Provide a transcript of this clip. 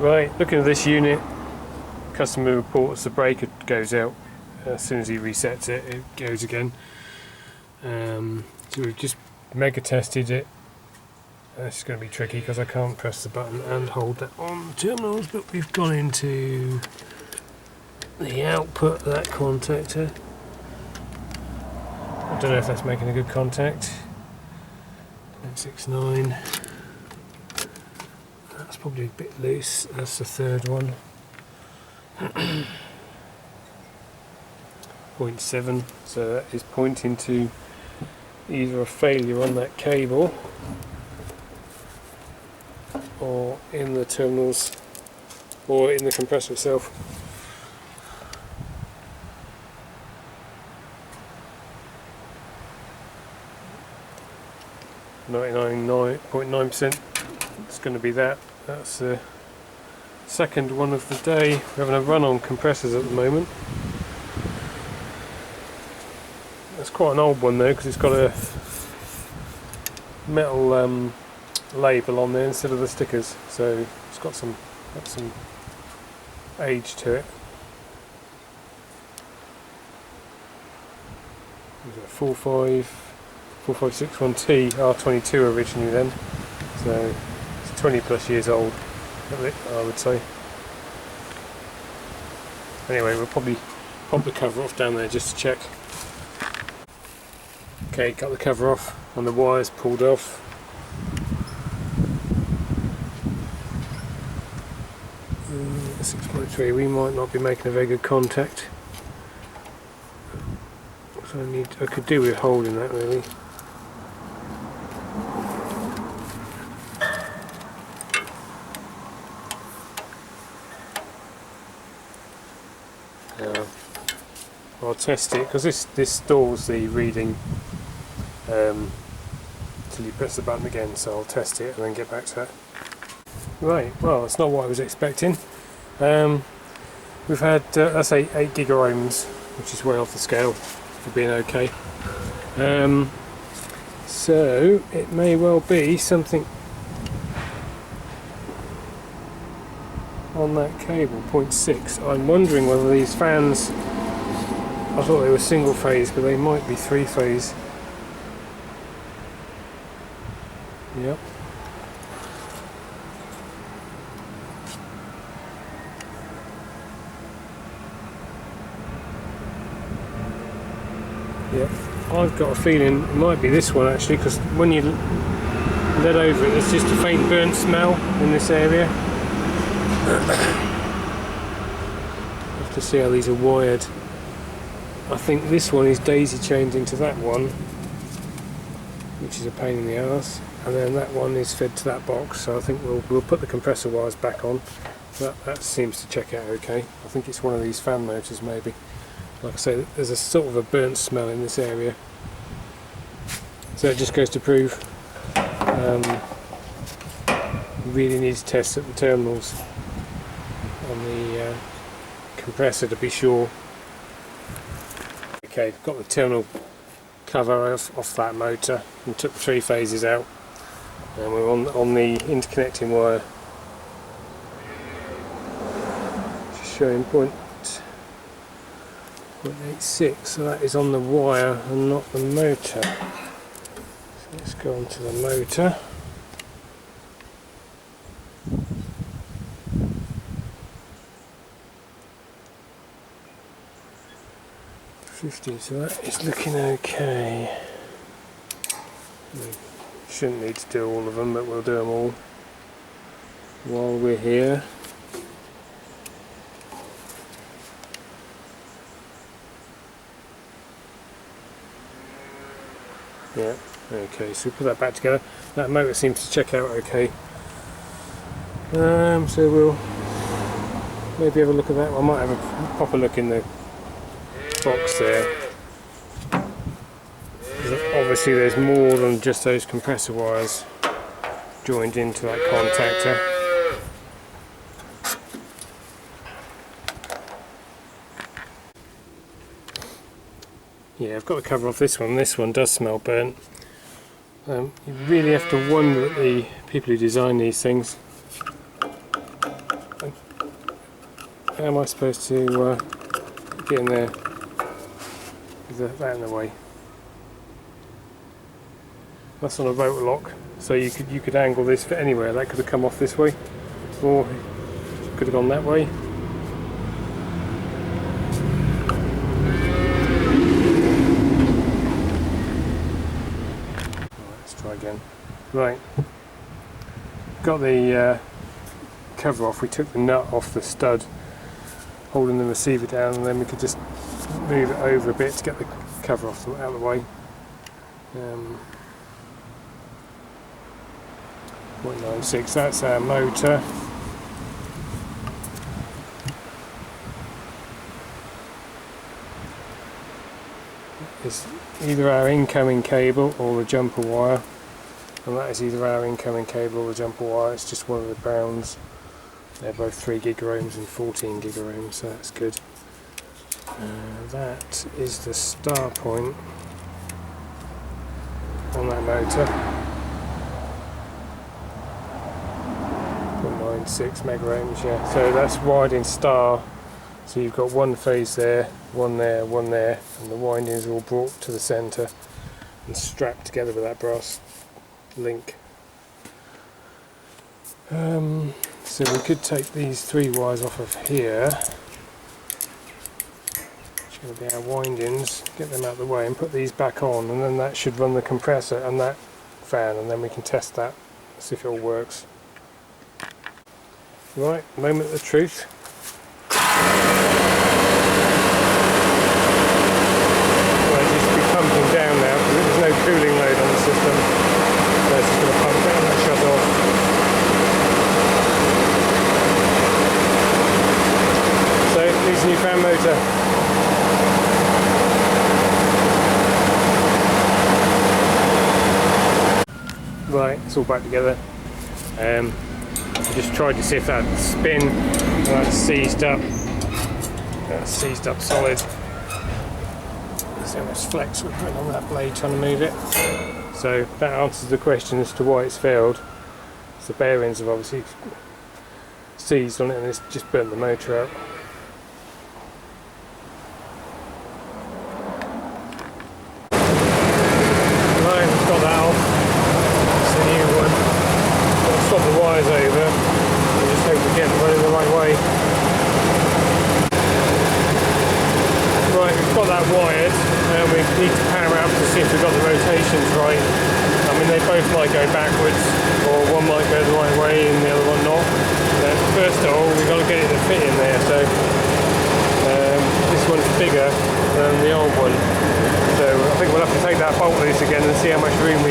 Right, looking at this unit, customer reports the breaker goes out. As soon as he resets it, it goes again. So we've just mega tested it. This is going to be tricky because I can't press the button and hold that on the terminals, but we've gone into the output of that contactor. I don't know if that's making a good contact. 0.69. That's probably a bit loose. That's the third one. 0.7. So that is pointing to either a failure on that cable or in the terminals or in the compressor itself. 99.9%. It's going to be that. That's the second one of the day. We're having a run on compressors at the moment. It's quite an old one though, because it's got a metal label on there instead of the stickers, so it's got some age to it. It was a 4561T R22 originally then, so it's 20 plus years old, I would say. Anyway, we'll probably pop the cover off down there just to check. Okay, got the cover off and the wires pulled off. Mm, 6.3, we might not be making a very good contact. So I could do with holding that really. I'll test it because this stores the reading till you press the button again, so I'll test it and then get back to that. Right, well, it's not what I was expecting. We've had, let's say, 8 gigaohms, which is way off the scale for being okay. So it may well be something on that cable, 0.6. I'm wondering whether these fans, I thought they were single phase, but they might be 3-phase. Yep. Yep. I've got a feeling it might be this one actually, because when you let over it, there's just a faint burnt smell in this area. Have to see how these are wired. I think this one is daisy chained into that one, which is a pain in the arse, and then that one is fed to that box, so I think we'll put the compressor wires back on. That seems to check out okay. I think it's one of these fan motors maybe. Like I say, there's a sort of a burnt smell in this area, so it just goes to prove you really need to test at the terminals on the compressor to be sure. Okay, got the terminal cover off that motor and took the 3 phases out, and we're on the interconnecting wire, just showing 0.86, so that is on the wire and not the motor. So let's go on to the motor. So that is looking okay. We shouldn't need to do all of them, but we'll do them all while we're here. Yeah, okay, so we put that back together. That motor seems to check out okay. So we'll maybe have a look at that. I might have a proper look in the box there. Obviously there's more than just those compressor wires joined into that contactor. Yeah, I've got the cover off this one. This one does smell burnt. You really have to wonder at the people who design these things. How am I supposed to get in there with that in the way? That's on a rotor lock, so you could angle this for anywhere. That could have come off this way, or could have gone that way. Let's try again. Right, got the cover off. We took the nut off the stud holding the receiver down, and then we could just move it over a bit to get the cover off out of the way. 0.96, that's our motor. It's either our incoming cable or the jumper wire, and that is either our incoming cable or the jumper wire. It's just one of the browns. They're both 3 gigaohms and 14 gigaohms, so that's good. That is the star point on that motor. 0.96 megaohms, yeah. So that's wired in star. So you've got one phase there, one there, one there, and the windings are all brought to the centre and strapped together with that brass link. So we could take these 3 wires off of here, which are going to be our windings, get them out of the way and put these back on, and then that should run the compressor and that fan, and then we can test that, see if it all works. Right, moment of the truth. Well, it needs to be pumping down now because there's no cooling load on the system, so it's just going to pump down and shut off. So, needs a new fan motor. Right, it's all back together. I just tried to see if that spin, that's seized up. That's seized up solid. See how much flex we're putting on that blade trying to move it. So that answers the question as to why it's failed. So the bearings have obviously seized on it and it's just burnt the motor out. Right, we've got that off. It's the new one. Got to swap the wires over and just hope we get them running the right way. Right, we've got that wired and we need to power up to see if we've got the rotations right. I mean, they both might go backwards, or one might go the right way and the other one not. But first of all, we've got to get it to fit in there, so this one's bigger than the old one. So I think we'll have to take that bolt loose again and see how much room we